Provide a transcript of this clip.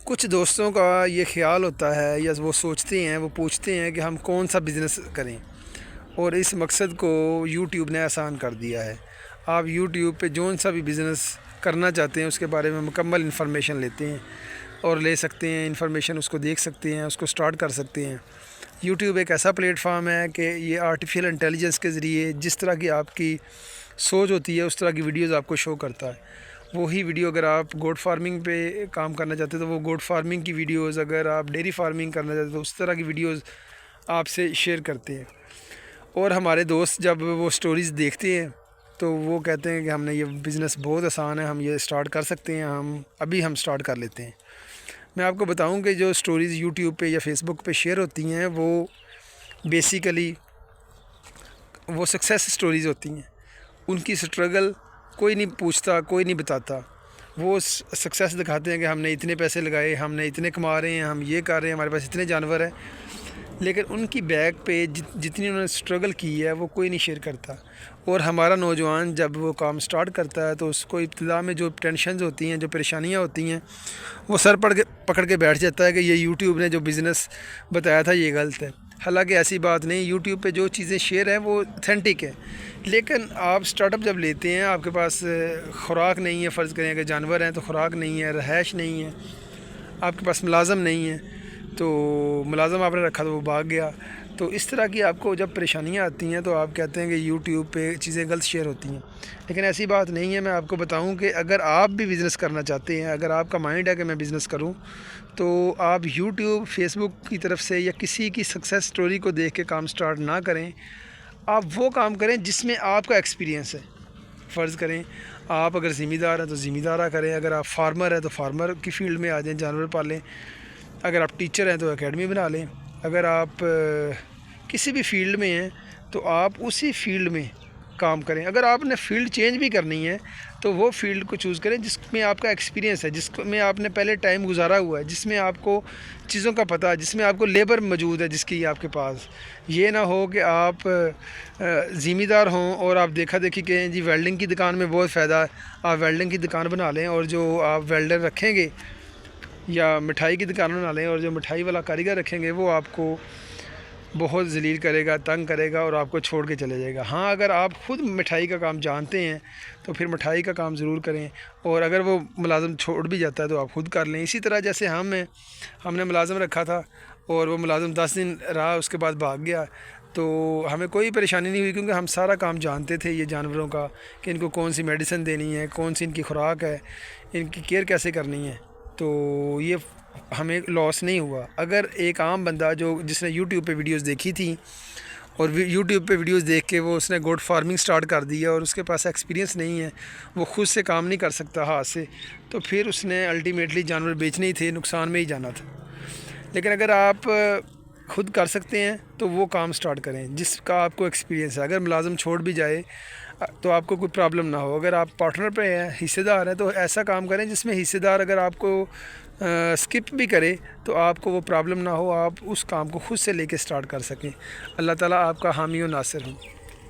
کچھ دوستوں کا یہ خیال ہوتا ہے یا وہ سوچتے ہیں، وہ پوچھتے ہیں کہ ہم کون سا بزنس کریں، اور اس مقصد کو یوٹیوب نے آسان کر دیا ہے۔ آپ یوٹیوب پہ جون سا بھی بزنس کرنا چاہتے ہیں اس کے بارے میں مکمل انفارمیشن لیتے ہیں اور لے سکتے ہیں، انفارمیشن اس کو دیکھ سکتے ہیں، اس کو سٹارٹ کر سکتے ہیں۔ یوٹیوب ایک ایسا پلیٹ فارم ہے کہ یہ آرٹیفیشل انٹیلیجنس کے ذریعے جس طرح کی آپ کی سوچ ہوتی ہے اس طرح کی ویڈیوز آپ کو شو کرتا ہے۔ وہی ویڈیو اگر آپ گوٹ فارمنگ پہ کام کرنا چاہتے ہیں تو وہ گوٹ فارمنگ کی ویڈیوز، اگر آپ ڈیری فارمنگ کرنا چاہتے ہیں تو اس طرح کی ویڈیوز آپ سے شیئر کرتے ہیں۔ اور ہمارے دوست جب وہ سٹوریز دیکھتے ہیں تو وہ کہتے ہیں کہ ہم نے یہ بزنس بہت آسان ہے، ہم یہ سٹارٹ کر سکتے ہیں، ہم سٹارٹ کر لیتے ہیں۔ میں آپ کو بتاؤں کہ جو سٹوریز یوٹیوب پہ یا فیس بک پہ شیئر ہوتی ہیں وہ بیسیکلی وہ سکسیس سٹوریز ہوتی ہیں۔ ان کی سٹرگل کوئی نہیں پوچھتا، کوئی نہیں بتاتا۔ وہ سکسیس دکھاتے ہیں کہ ہم نے اتنے پیسے لگائے، ہم نے اتنے کما رہے ہیں، ہم یہ کر رہے ہیں، ہمارے پاس اتنے جانور ہیں، لیکن ان کی بیک پہ جتنی انہوں نے سٹرگل کی ہے وہ کوئی نہیں شیئر کرتا۔ اور ہمارا نوجوان جب وہ کام سٹارٹ کرتا ہے تو اس کو ابتدا میں جو ٹینشنز ہوتی ہیں، جو پریشانیاں ہوتی ہیں، وہ سر پکڑ کے بیٹھ جاتا ہے کہ یہ یوٹیوب نے جو بزنس بتایا تھا یہ غلط ہے۔ حالانکہ ایسی بات نہیں، یوٹیوب پہ جو چیزیں شیئر ہیں وہ اتھینٹک ہے، لیکن آپ سٹارٹ اپ جب لیتے ہیں، آپ کے پاس خوراک نہیں ہے، فرض کریں کہ جانور ہیں تو خوراک نہیں ہے، رہائش نہیں ہے، آپ کے پاس ملازم نہیں ہے، تو ملازم آپ نے رکھا تو وہ بھاگ گیا، تو اس طرح کی آپ کو جب پریشانیاں آتی ہیں تو آپ کہتے ہیں کہ یوٹیوب پہ چیزیں غلط شیئر ہوتی ہیں، لیکن ایسی بات نہیں ہے۔ میں آپ کو بتاؤں کہ اگر آپ بھی بزنس کرنا چاہتے ہیں، اگر آپ کا مائنڈ ہے کہ میں بزنس کروں، تو آپ یوٹیوب، فیس بک کی طرف سے یا کسی کی سکسیس سٹوری کو دیکھ کے کام سٹارٹ نہ کریں۔ آپ وہ کام کریں جس میں آپ کا ایکسپیرینس ہے۔ فرض کریں آپ اگر ذمہ دار ہیں تو ذمہ دارہ کریں، اگر آپ فارمر ہیں تو فارمر کی فیلڈ میں آ جائیں، جانور پالیں، اگر آپ ٹیچر ہیں تو اکیڈمی بنا لیں، اگر آپ کسی بھی فیلڈ میں ہیں تو آپ اسی فیلڈ میں کام کریں۔ اگر آپ نے فیلڈ چینج بھی کرنی ہے تو وہ فیلڈ کو چوز کریں جس میں آپ کا ایکسپیرینس ہے، جس میں آپ نے پہلے ٹائم گزارا ہوا ہے، جس میں آپ کو چیزوں کا پتہ ہے، جس میں آپ کو لیبر موجود ہے جس کی آپ کے پاس۔ یہ نہ ہو کہ آپ ذمہ دار ہوں اور آپ دیکھا دیکھی کہیں جی ویلڈنگ کی دکان میں بہت فائدہ ہے، آپ ویلڈنگ کی دکان بنا لیں، اور جو آپ ویلڈر رکھیں گے یا مٹھائی کی دکان بنا لیں اور جو مٹھائی والا کاریگر رکھیں گے وہ آپ کو بہت ذلیل کرے گا، تنگ کرے گا اور آپ کو چھوڑ کے چلے جائے گا۔ ہاں، اگر آپ خود مٹھائی کا کام جانتے ہیں تو پھر مٹھائی کا کام ضرور کریں، اور اگر وہ ملازم چھوڑ بھی جاتا ہے تو آپ خود کر لیں۔ اسی طرح جیسے ہم نے ملازم رکھا تھا اور وہ ملازم 10 دن رہا، اس کے بعد بھاگ گیا، تو ہمیں کوئی پریشانی نہیں ہوئی کیونکہ ہم سارا کام جانتے تھے یہ جانوروں کا، کہ ان کو کون سی میڈیسن دینی ہے، کون سی ان کی خوراک ہے، ان کی کیئر کیسے کرنی ہے، تو یہ ہمیں لاس نہیں ہوا۔ اگر ایک عام بندہ جس نے یوٹیوب پہ ویڈیوز دیکھی تھی اور یوٹیوب پہ ویڈیوز دیکھ کے اس نے گوٹ فارمنگ سٹارٹ کر دی ہے اور اس کے پاس ایکسپیرینس نہیں ہے، وہ خود سے کام نہیں کر سکتا ہاتھ سے، تو پھر اس نے الٹیمیٹلی جانور بیچنے ہی تھے، نقصان میں ہی جانا تھا۔ لیکن اگر آپ خود کر سکتے ہیں تو وہ کام سٹارٹ کریں جس کا آپ کو ایکسپیرینس ہے۔ اگر ملازم چھوڑ بھی جائے تو آپ کو کوئی پرابلم نہ ہو۔ اگر آپ پارٹنر پہ ہیں، حصے دار ہیں، تو ایسا کام کریں جس میں حصے دار اگر آپ کو سکپ بھی کرے تو آپ کو وہ پرابلم نہ ہو، آپ اس کام کو خود سے لے کے سٹارٹ کر سکیں۔ اللہ تعالیٰ آپ کا حامی و ناصر ہوں۔